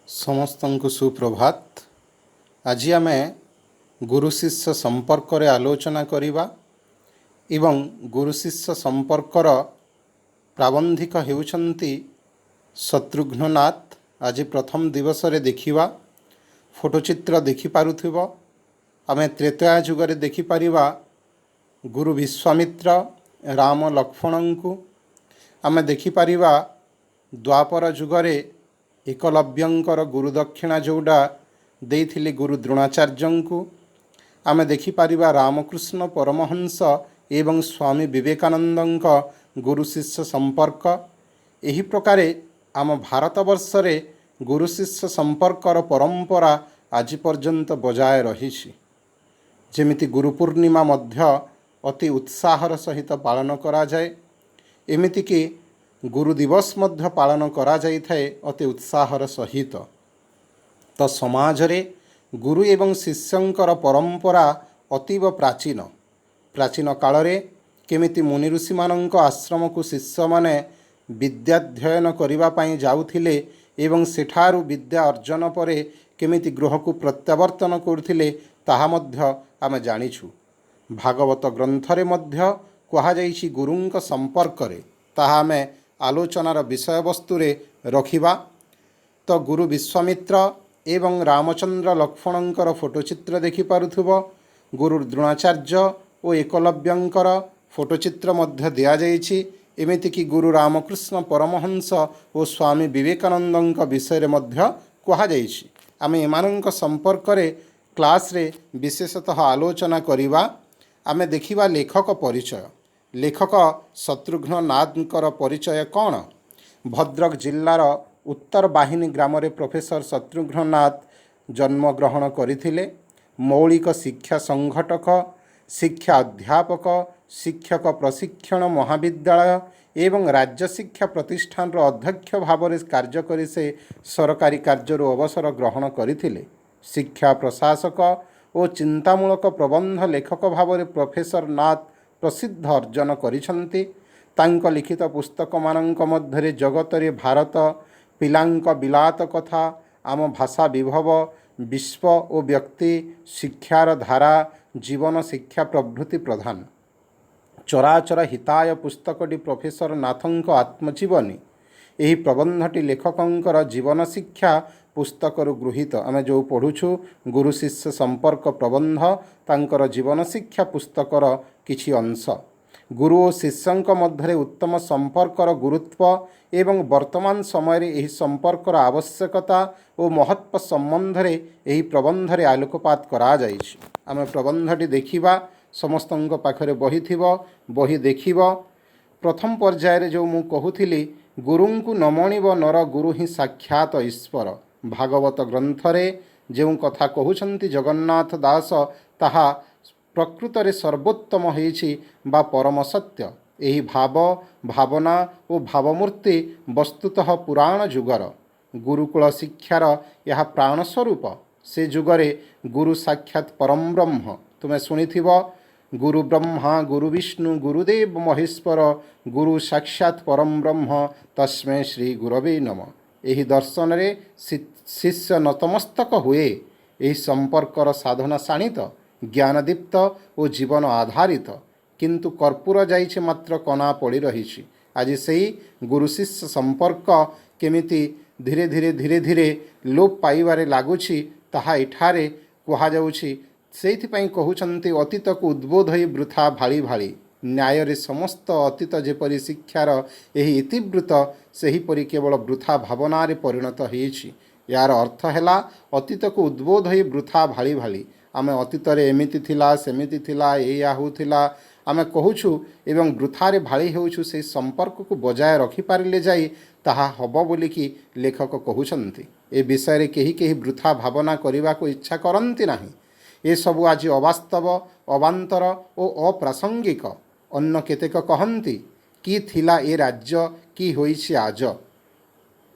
ସମସ୍ତଙ୍କୁ ସୁପ୍ରଭାତ। ଆଜି ଆମେ ଗୁରୁ ଶିଷ୍ୟ ସମ୍ପର୍କରେ ଆଲୋଚନା କରିବା ଏବଂ ଗୁରୁ ଶିଷ୍ୟ ସମ୍ପର୍କର ପ୍ରାବନ୍ଧିକ ହେଉଛନ୍ତି ଶତ୍ରୁଘ୍ନ ନାଥ। ଆଜି ପ୍ରଥମ ଦିବସରେ ଦେଖିବା ଫଟୋଚିତ୍ର ଦେଖିପାରୁଥିବ। ଆମେ ତ୍ରେତୟା ଯୁଗରେ ଦେଖିପାରିବା ଗୁରୁ ବିଶ୍ୱାମିତ୍ର ରାମ ଲକ୍ଷ୍ମଣଙ୍କୁ। ଆମେ ଦେଖିପାରିବା ଦ୍ୱାପର ଯୁଗରେ ଏକଲବ୍ୟଙ୍କର ଗୁରୁ ଦକ୍ଷିଣା ଯେଉଁଟା ଦେଇଥିଲେ ଗୁରୁ ଦ୍ରୋଣାଚାର୍ଯ୍ୟଙ୍କୁ। ଆମେ ଦେଖିପାରିବା ରାମକୃଷ୍ଣ ପରମହଂସ ଏବଂ ସ୍ୱାମୀ ବିବେକାନନ୍ଦଙ୍କ ଗୁରୁ ଶିଷ୍ୟ ସମ୍ପର୍କ। ଏହି ପ୍ରକାରେ ଆମ ଭାରତବର୍ଷରେ ଗୁରୁ ଶିଷ୍ୟ ସମ୍ପର୍କର ପରମ୍ପରା ଆଜି ପର୍ଯ୍ୟନ୍ତ ବଜାୟ ରହିଛି। ଯେମିତି ଗୁରୁ ପୂର୍ଣ୍ଣିମା ମଧ୍ୟ ଅତି ଉତ୍ସାହର ସହିତ ପାଳନ କରାଯାଏ, ଏମିତିକି ଗୁରୁ ଦିବସ ମଧ୍ୟ ପାଳନ କରାଯାଇଥାଏ ଅତି ଉତ୍ସାହର ସହିତ। ତ ସମାଜରେ ଗୁରୁ ଏବଂ ଶିଷ୍ୟଙ୍କର ପରମ୍ପରା ଅତୀବ ପ୍ରାଚୀନ। ପ୍ରାଚୀନ କାଳରେ କେମିତି ମୁନି ଋଷିମାନଙ୍କ ଆଶ୍ରମକୁ ଶିଷ୍ୟମାନେ ବିଦ୍ୟାଧ୍ୟୟନ କରିବା ପାଇଁ ଯାଉଥିଲେ ଏବଂ ସେଠାରୁ ବିଦ୍ୟା ଅର୍ଜନ ପରେ କେମିତି ଗୃହକୁ ପ୍ରତ୍ୟାବର୍ତ୍ତନ କରୁଥିଲେ ତାହା ମଧ୍ୟ ଆମେ ଜାଣିଛୁ। ଭାଗବତ ଗ୍ରନ୍ଥରେ ମଧ୍ୟ କୁହାଯାଇଛି ଗୁରୁଙ୍କ ସମ୍ପର୍କରେ। ତାହା ଆମେ ଆଲୋଚନାର ବିଷୟବସ୍ତୁରେ ରଖିବା। ତ ଗୁରୁ ବିଶ୍ୱାମିତ୍ର ଏବଂ ରାମଚନ୍ଦ୍ର ଲକ୍ଷ୍ମଣଙ୍କର ଫଟୋଚିତ୍ର ଦେଖିପାରୁଥିବ। ଗୁରୁ ଦ୍ରୋଣାଚାର୍ଯ୍ୟ ଓ ଏକଲବ୍ୟଙ୍କର ଫଟୋଚିତ୍ର ମଧ୍ୟ ଦିଆଯାଇଛି। ଏମିତିକି ଗୁରୁ ରାମକୃଷ୍ଣ ପରମହଂସ ଓ ସ୍ୱାମୀ ବିବେକାନନ୍ଦଙ୍କ ବିଷୟରେ ମଧ୍ୟ କୁହାଯାଇଛି। ଆମେ ଏମାନଙ୍କ ସମ୍ପର୍କରେ କ୍ଲାସ୍ରେ ବିଶେଷତଃ ଆଲୋଚନା କରିବା। ଆମେ ଦେଖିବା ଲେଖକ ପରିଚୟ। ଲେଖକ ଶତ୍ରୁଘ୍ନ ନାଥଙ୍କର ପରିଚୟ କ'ଣ? ଭଦ୍ରକ ଜିଲ୍ଲାର ଉତ୍ତର ବାହିନୀ ଗ୍ରାମରେ ପ୍ରଫେସର ଶତ୍ରୁଘ୍ନ ନାଥ ଜନ୍ମଗ୍ରହଣ କରିଥିଲେ। ମୌଳିକ ଶିକ୍ଷା ସଂଗଠକ, ଶିକ୍ଷା ଅଧ୍ୟାପକ, ଶିକ୍ଷକ ପ୍ରଶିକ୍ଷଣ ମହାବିଦ୍ୟାଳୟ ଏବଂ ରାଜ୍ୟ ଶିକ୍ଷା ପ୍ରତିଷ୍ଠାନର ଅଧ୍ୟକ୍ଷ ଭାବରେ କାର୍ଯ୍ୟ କରି ସେ ସରକାରୀ କାର୍ଯ୍ୟରୁ ଅବସର ଗ୍ରହଣ କରିଥିଲେ। ଶିକ୍ଷା ପ୍ରଶାସକ ଓ ଚିନ୍ତାମୂଳକ ପ୍ରବନ୍ଧ ଲେଖକ ଭାବରେ ପ୍ରଫେସର ନାଥ ପ୍ରସିଦ୍ଧ ଅର୍ଜନ କରିଛନ୍ତି। ତାଙ୍କ ଲିଖିତ ପୁସ୍ତକମାନଙ୍କ ମଧ୍ୟରେ ଜଗତରେ ଭାରତ, ପିଲାଙ୍କ ବିଲାତ କଥା, ଆମ ଭାଷା ବିଭବ, ବିଶ୍ୱ ଓ ବ୍ୟକ୍ତି, ଶିକ୍ଷାର ଧାରା, ଜୀବନ ଶିକ୍ଷା ପ୍ରଭୃତି ପ୍ରଧାନ। ଚରାଚର ହିତାୟ ପୁସ୍ତକଟି ପ୍ରଫେସର ନାଥଙ୍କ ଆତ୍ମଜୀବନୀ। ଏହି ପ୍ରବନ୍ଧଟି ଲେଖକଙ୍କର ଜୀବନ ଶିକ୍ଷା ପୁସ୍ତକରୁ ଗୃହୀତ। ଆମେ ଯେଉଁ ପଢ଼ୁଛୁ ଗୁରୁ ଶିଷ୍ୟ ସମ୍ପର୍କ ପ୍ରବନ୍ଧ, ତାଙ୍କର ଜୀବନ ଶିକ୍ଷା ପୁସ୍ତକର କିଛି ଅଂଶ। ଗୁରୁ ଓ ଶିଷ୍ୟଙ୍କ ମଧ୍ୟରେ ଉତ୍ତମ ସମ୍ପର୍କର ଗୁରୁତ୍ୱ ଏବଂ ବର୍ତ୍ତମାନ ସମୟରେ ଏହି ସମ୍ପର୍କର ଆବଶ୍ୟକତା ଓ ମହତ୍ତ୍ୱ ସମ୍ବନ୍ଧରେ ଏହି ପ୍ରବନ୍ଧରେ ଆଲୋକପାତ କରାଯାଇଛି। ଆମେ ପ୍ରବନ୍ଧଟି ଦେଖିବା। ସମସ୍ତଙ୍କ ପାଖରେ ବହି ଥିବ, ବହି ଦେଖିବ। ପ୍ରଥମ ପର୍ଯ୍ୟାୟରେ ଯେଉଁ ମୁଁ କହୁଥିଲି ଗୁରୁଙ୍କୁ ନ ମଣିବ ନର ଗୁରୁ ହିଁ ସାକ୍ଷାତ ଈଶ୍ୱର। ଭାଗବତ ଗ୍ରନ୍ଥରେ ଯେଉଁ କଥା କହୁଛନ୍ତି ଜଗନ୍ନାଥ ଦାସ, ତାହା ପ୍ରକୃତରେ ସର୍ବୋତ୍ତମ ହୋଇଛି ବା ପରମ ସତ୍ୟ। ଏହି ଭାବ, ଭାବନା ଓ ଭାବମୂର୍ତ୍ତି ବସ୍ତୁତଃ ପୁରାଣ ଯୁଗର। ଗୁରୁକୁଳ ଶିକ୍ଷାର ଏହା ପ୍ରାଣ ସ୍ୱରୂପ। ସେ ଯୁଗରେ ଗୁରୁ ସାକ୍ଷାତ ପରମ ବ୍ରହ୍ମ। ତୁମେ ଶୁଣିଥିବ ଗୁରୁ ବ୍ରହ୍ମା ଗୁରୁ ବିଷ୍ଣୁ ଗୁରୁଦେବ ମହେଶ୍ୱର ଗୁରୁ ସାକ୍ଷାତ ପରମ ବ୍ରହ୍ମ ତସ୍ମୈ ଶ୍ରୀ ଗୁରବେ ନମଃ। ଏହି ଦର୍ଶନରେ ଶିଷ୍ୟ ନତମସ୍ତକ ହୁଏ। ଏହି ସମ୍ପର୍କର ସାଧନା ଶାଣିତ, ଜ୍ଞାନଦୀପ୍ତ ଓ ଜୀବନ ଆଧାରିତ। କିନ୍ତୁ କର୍ପୂର ଯାଇଛି ମାତ୍ର କଣା ପଡ଼ି ରହିଛି। ଆଜି ସେହି ଗୁରୁ ଶିଷ୍ୟ ସମ୍ପର୍କ କେମିତି ଧୀରେ ଧୀରେ ଲୋପ ପାଇବାରେ ଲାଗୁଛି ତାହା ଏଠାରେ କୁହାଯାଉଛି। ସେଇଥିପାଇଁ କହୁଛନ୍ତି ଅତୀତକୁ ଉଦ୍ବୋଧ ହୋଇ ବୃଥା ଭାଳି ଭାଳି। ନ୍ୟାୟରେ ସମସ୍ତ ଅତୀତ ଯେପରି ଶିକ୍ଷାର ଏହି ଇତିବୃତ୍ତ ସେହିପରି କେବଳ ବୃଥା ଭାବନାରେ ପରିଣତ ହୋଇଛି। ଏହାର ଅର୍ଥ ହେଲା ଅତୀତକୁ ଉଦ୍ବୋଧ ହୋଇ ବୃଥା ଭାଳି ଭାଳି। ଆମେ ଅତୀତରେ ଏମିତି ଥିଲା, ସେମିତି ଥିଲା, ଏଇଆ ହେଉଥିଲା ଆମେ କହୁଛୁ ଏବଂ ବୃଥାରେ ଭାଳି ହେଉଛୁ। ସେହି ସମ୍ପର୍କକୁ ବଜାୟ ରଖିପାରିଲେ ଯାଇ ତାହା ହେବ ବୋଲିକି ଲେଖକ କହୁଛନ୍ତି। ଏ ବିଷୟରେ କେହି ବୃଥା ଭାବନା କରିବାକୁ ଇଚ୍ଛା କରନ୍ତି ନାହିଁ। ଏସବୁ ଆଜି ଅବାସ୍ତବ, ଅବାନ୍ତର ଓ ଅପ୍ରାସଙ୍ଗିକ। ଅନ୍ୟ କେତେକ କହନ୍ତି କି ଥିଲା ଏ ରାଜ୍ୟ, କି ହୋଇଛି ଆଜ।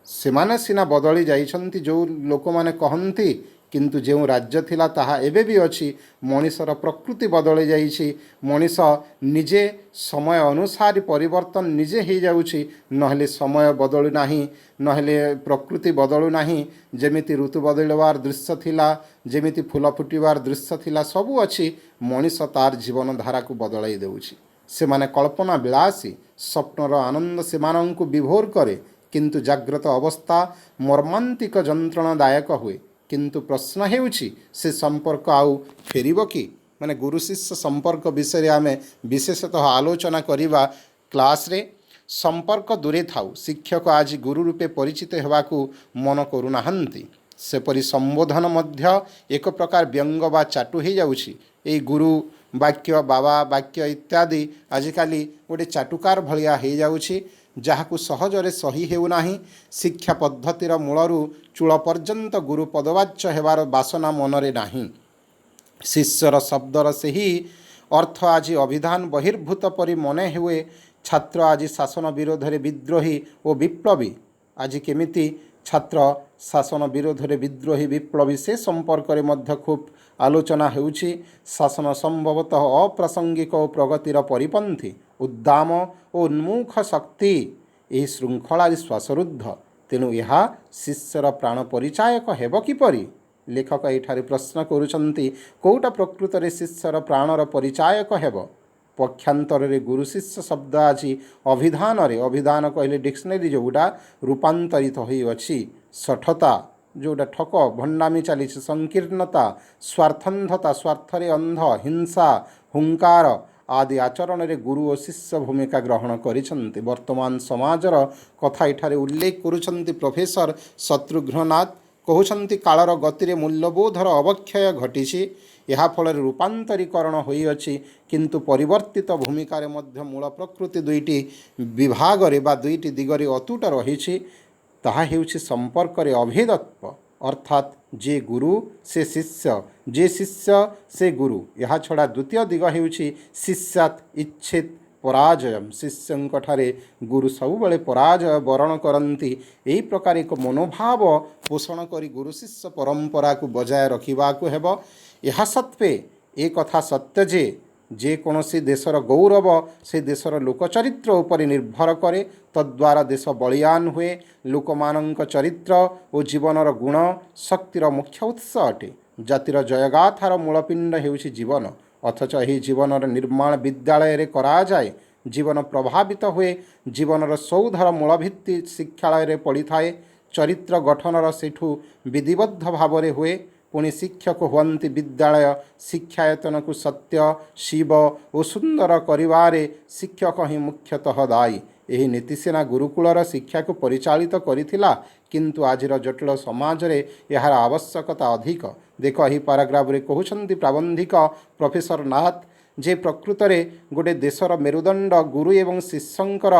ସେମାନେ ସିନା ବଦଳି ଯାଇଛନ୍ତି। ଯେଉଁ ଲୋକମାନେ କହନ୍ତି किंतु जो राज्य थिला ताहा एबे भी अछि। मनीषर प्रकृति बदली जाइछि। मनीष निजे समय अनुसार परिवर्तन निजे हो जाउछि, नहले समय बदलु नाही, नहले प्रकृति बदलु नाही। जेमिति ऋतु बदलवार दृश्य थिला, जेमिति फूल फुटिवार दृश्य थिला, सबु अछि। मनीष तार जीवन धारा को बदलाई देउछि। सेमाने कल्पना विलासी, स्वप्नर आनंद सेमानंकु विभोर करे, किंतु जाग्रत अवस्था मर्मांतिक जंत्रणादायक हुए। किंतु प्रश्न हेउछि से संपर्क आउ फेरिबो कि? माने गुरु शिष्य संपर्क विषय आम विशेषतः आलोचना करिबा क्लास रे। संपर्क दूरे थाउ, शिक्षक आज गुरु रूपे परिचित हेबाकू मन करुनाहांती। सेपरि संबोधन मध्य एक प्रकार व्यंग बा चाटु हो जाउछि। एई गुरु वाक्य, बाबा वाक्य इत्यादि आजिकाली गोटे चाटुकार भलिया हो जाउछि, जहाकू सहजरे सही हेउनाही। शिक्षा पद्धतिर मूलरू चूल पर्यंत गुरु पदवाच्य हेबार बासना मनरे नाही। शिष्यर शब्दर सही अर्थ आज अभिधान बहिर्भूत परि मने हुए। छात्र आज शासन विरोध में विद्रोही और विप्लवी। आज केमिति छात्र शासन विरोध में विद्रोही विप्लवी से संपर्क में मध्य खूब आलोचना होउछि। शासन संभवतः अप्रासंगिक और प्रगतिर परिपंथी। उद्दाम और उन्मुख शक्ति यही श्रृंखलार श्वासरुद्ध। तेणु यह शिष्यर प्राण परिचायक हेब किपरि? लेखक एठारे प्रश्न करुचंती, कोउटा प्रकृत रे शिष्यर प्राणर परिचायक हेब? पक्षांतर रे गुरु शिष्य शब्द आज अभिधान रे, अभिधान कहले डिक्शनरी जोटा रूपांतरित होई अछि। सठता जोटा ठक भंडामी चली, संकीर्णता, स्वार्थंधता, स्वार्थरे अंध, हिंसा, हुंकार आदि आचरण रे गुरु और शिष्य भूमिका ग्रहण करिसंती। वर्तमान समाजर कथा एठारे उल्लेख करुचंती प्रोफेसर शत्रुघ्ननाथ। कहउछंती कालर गति मूल्यबोधर अवक्षय घटिछि। यह फल रूपांतरीकरण होई अछि, किंतु परिवर्तित भूमिकार मध्य मूल प्रकृति दुईटी विभाग रे बा दुईटी दिगरे अतुट रहिछि। ताहा हेउछि संपर्क रे अभेदत्व, अर्थात जे गुरु से शिष्य, जे शिष्य से गुरु। यह छड़ा द्वितीय दिग हेउछि शिष्यात् इच्छेत् पराजयम। शिष्यंकठारे गुरु सबुबले पराजय वरण करती। यही प्रकार एक मनोभाव पोषण करी गुरु शिष्य परंपरा को बजाय रखा हेब। यह सत्वे एक कथा सत्य जे कोनोसी देशर गौरव से देशर लोकचरित्र उपर निर्भर करे। तद्वारा देश बलियान हुए। लोकमानंक चरित्र और जीवनर गुण शक्तिर मुख्य उत्स अटे। जातिर जयगाथार मूलपिंड हेउछि जीवन। अथच यही जीवनर निर्माण विद्यालय रे करा जाए। जीवन प्रभावित हुए। जीवनर सौधर मूलभित्ति शिक्षालय रे पड़ी थाए। चरित्र गठनर सेठू विधिबद्ध भाव हुए। पुणी शिक्षक हुअन्ति विद्यालय शिक्षायतन को सत्य, शिव और सुंदर करिवारे शिक्षक ही मुख्यतः दायी। यही नीतिसेना गुरुकुलर शिक्षा को परिचालित करिथिला, किंतु आजिर जटिल समाज रे यार आवश्यकता अधिक। देख यही पाराग्राफ रे कहउछन्ति प्राबंधिक प्रोफेसर नाथ जे प्रकृत रे गोटे देशर मेरुदंड गुरु एवं शिष्यंकर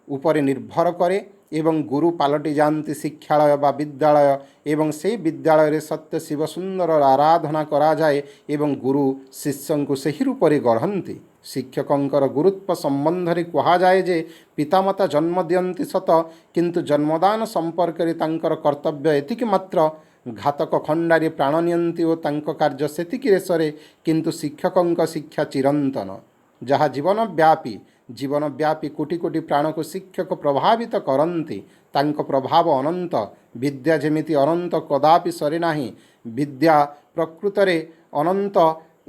उपरे निर्भर करे एवं गुरु पालटि जाती शिक्षालय बा विद्यालय एवं से विद्यालय रे सत्य शिव सुंदर आराधना करा जाए एवं गुरु शिष्य को सही रूप से गढ़ती। शिक्षकंकर गुरुत्व संबंध रे कहा जाए जे पितामाता जन्म दियंती सत, किंतु जन्मदान संपर्क रे तांकर कर्तव्य एतिक मात्र। घातक खंडारे प्राण नियंती और तांको कार्य सेतिक रेसरे, किंतु शिक्षकंक शिक्षा चिरंतन। जहाँ जीवन व्यापी कोटि कोटि प्राण को शिक्षक प्रभावित करती। तांको प्रभाव अनंत। विद्या जेमिति अनंत कदापि सरे नाही। विद्या प्रकृत रे अनंत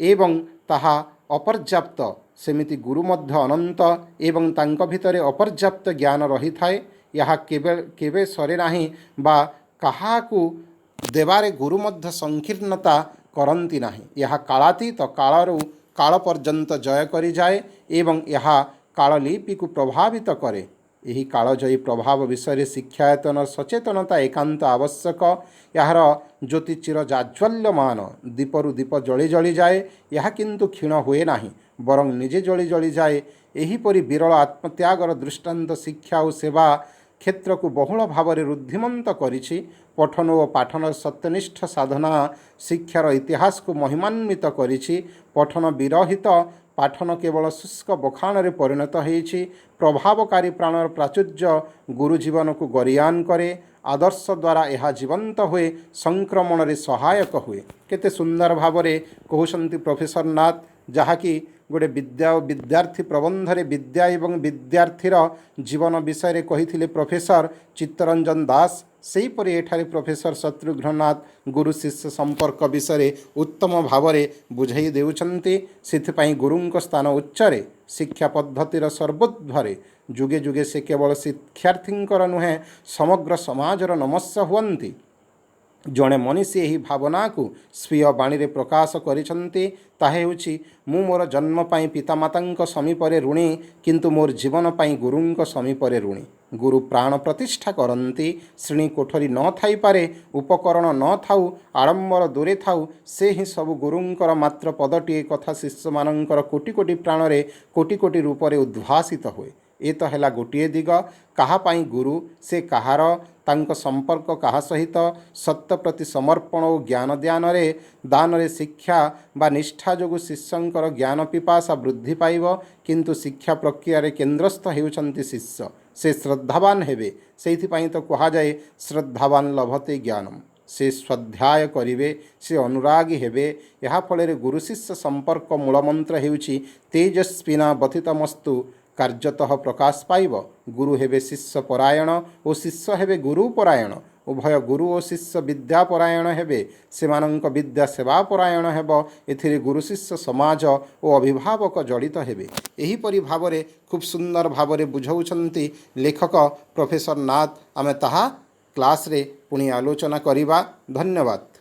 एवं ताहा अपर्याप्त, सेमिति गुरु मध्य अनंत एवं तांको भितरे अपर्याप्त ज्ञान रही थाए। यह केबे सरे नाही बा काहाकू देवारे गुरु मध्य संकीर्णता करती नाही। यह कालातीत कालरू काल पर्यंत जय करी जाए एवं यह काललिपि को प्रभावित करे। यही कालजयी प्रभाव विषय शिक्षायतन सचेतनता एकांत आवश्यक। यार ज्योति चिर जाज्वल्यमान दीपरु दीप जली जली जाए, यह किंतु क्षीण हुए नाही, बरं निजे जली जली जाए। एहीपरि विरल आत्मत्यागर दृष्टांत शिक्षा और सेवा क्षेत्रକୁ ବହୁଳ ଭାବରେ ରୁଦ୍ଧିମନ୍ତ କରିଛି। ପଠନ ଓ ପାଠନର ସତ୍ୟନିଷ୍ଠ ସାଧନା ଶିକ୍ଷାର ଇତିହାସକୁ ମହିମାନ୍ୱିତ କରିଛି। ପଠନ ବିରହିତ ପାଠନ କେବଳ ଶୁଷ୍କ ବଖାଣରେ ପରିଣତ ହୋଇଛି। ପ୍ରଭାବକାରୀ ପ୍ରାଣର ପ୍ରାଚୁର୍ଯ୍ୟ ଗୁରୁ ଜୀବନକୁ ଗରିୟାନ କରେ। ଆଦର୍ଶ ଦ୍ୱାରା ଏହା ଜୀବନ୍ତ ହୁଏ, ସଂକ୍ରମଣରେ ସହାୟକ ହୁଏ। କେତେ ସୁନ୍ଦର ଭାବରେ କହୁଛନ୍ତି ପ୍ରଫେସର ନାଥ, ଯାହାକି ଗୋଟେ ବିଦ୍ୟା ଓ ବିଦ୍ୟାର୍ଥୀ ପ୍ରବନ୍ଧରେ ବିଦ୍ୟା ଏବଂ ବିଦ୍ୟାର୍ଥୀର ଜୀବନ ବିଷୟରେ କହିଥିଲେ ପ୍ରଫେସର ଚିତ୍ତରଞ୍ଜନ ଦାସ। ସେହିପରି ଏଠାରେ ପ୍ରଫେସର ଶତ୍ରୁଘ୍ନନାଥ ଗୁରୁ ଶିଷ୍ୟ ସମ୍ପର୍କ ବିଷୟରେ ଉତ୍ତମ ଭାବରେ ବୁଝାଇ ଦେଉଛନ୍ତି। ସେଥିପାଇଁ ଗୁରୁଙ୍କ ସ୍ଥାନ ଉଚ୍ଚରେ, ଶିକ୍ଷା ପଦ୍ଧତିର ସର୍ବୋର୍ଦ୍ଧ୍ୱରେ। ଯୁଗେ ଯୁଗେ ସେ କେବଳ ଶିକ୍ଷାର୍ଥୀଙ୍କର ନୁହେଁ, ସମଗ୍ର ସମାଜର ନମସ୍ୟ ହୁଅନ୍ତି। ଜଣେ ମନୀଷୀ ଏହି ଭାବନାକୁ ସ୍ୱୀୟ ବାଣୀରେ ପ୍ରକାଶ କରିଛନ୍ତି। ତାହା ହେଉଛି, ମୁଁ ମୋର ଜନ୍ମ ପାଇଁ ପିତାମାତାଙ୍କ ସମୀପରେ ଋଣୀ, କିନ୍ତୁ ମୋର ଜୀବନ ପାଇଁ ଗୁରୁଙ୍କ ସମୀପରେ ଋଣୀ। ଗୁରୁ ପ୍ରାଣ ପ୍ରତିଷ୍ଠା କରନ୍ତି। ଶ୍ରେଣୀ କୋଠରୀ ନ ଥାଇପାରେ, ଉପକରଣ ନ ଥାଉ, ଆଡ଼ମ୍ବର ଦୂରେ ଥାଉ, ସେ ହିଁ ସବୁ ଗୁରୁଙ୍କର ମାତ୍ର ପଦଟିଏ କଥା ଶିଷ୍ୟମାନଙ୍କର କୋଟି କୋଟି ପ୍ରାଣରେ, କୋଟି କୋଟି ରୂପରେ ଉଦ୍ଭାସିତ ହୁଏ। ଏ ତ ହେଲା ଗୋଟିଏ ଦିଗ। କାହା ପାଇଁ ଗୁରୁ, ସେ କାହାର, ତାଙ୍କ ସମ୍ପର୍କ କାହା ସହିତ। ସତ୍ୟ ପ୍ରତି ସମର୍ପଣ ଓ ଜ୍ଞାନ ଦାନରେ ଶିକ୍ଷା ବା ନିଷ୍ଠା ଯୋଗୁଁ ଶିଷ୍ୟଙ୍କର ଜ୍ଞାନ ପିପାସା ବୃଦ୍ଧି ପାଇବ। କିନ୍ତୁ ଶିକ୍ଷା ପ୍ରକ୍ରିୟାରେ କେନ୍ଦ୍ରସ୍ଥ ହେଉଛନ୍ତି ଶିଷ୍ୟ। ସେ ଶ୍ରଦ୍ଧାବାନ ହେବେ। ସେଇଥିପାଇଁ ତ କୁହାଯାଏ, ଶ୍ରଦ୍ଧାବାନ ଲଭତେ ଜ୍ଞାନମ୍। ସେ ସ୍ୱାଧ୍ୟାୟ କରିବେ, ସେ ଅନୁରାଗୀ ହେବେ। ଏହା ଫଳରେ ଗୁରୁ ଶିଷ୍ୟ ସମ୍ପର୍କ ମୂଳମନ୍ତ୍ର ହେଉଛି ତେଜସ୍ୱିନା ବଥିତମସ୍ତୁ କାର୍ଯ୍ୟତଃ ପ୍ରକାଶ ପାଇବ। ଗୁରୁ ହେବେ ଶିଷ୍ୟ ପରାୟଣ ଓ ଶିଷ୍ୟ ହେବେ ଗୁରୁ ପରାୟଣ। ଉଭୟ ଗୁରୁ ଓ ଶିଷ୍ୟ ବିଦ୍ୟାପରାୟଣ ହେବେ, ସେମାନଙ୍କ ବିଦ୍ୟା ସେବାପରାୟଣ ହେବ। ଏଥିରେ ଗୁରୁ ଶିଷ୍ୟ ସମାଜ ଓ ଅଭିଭାବକ ଜଡ଼ିତ ହେବେ। ଏହିପରି ଭାବରେ ଖୁବ୍ ସୁନ୍ଦର ଭାବରେ ବୁଝାଉଛନ୍ତି ଲେଖକ ପ୍ରଫେସର ନାଥ। ଆମେ ତାହା କ୍ଲାସ୍ରେ ପୁଣି ଆଲୋଚନା କରିବା। ଧନ୍ୟବାଦ।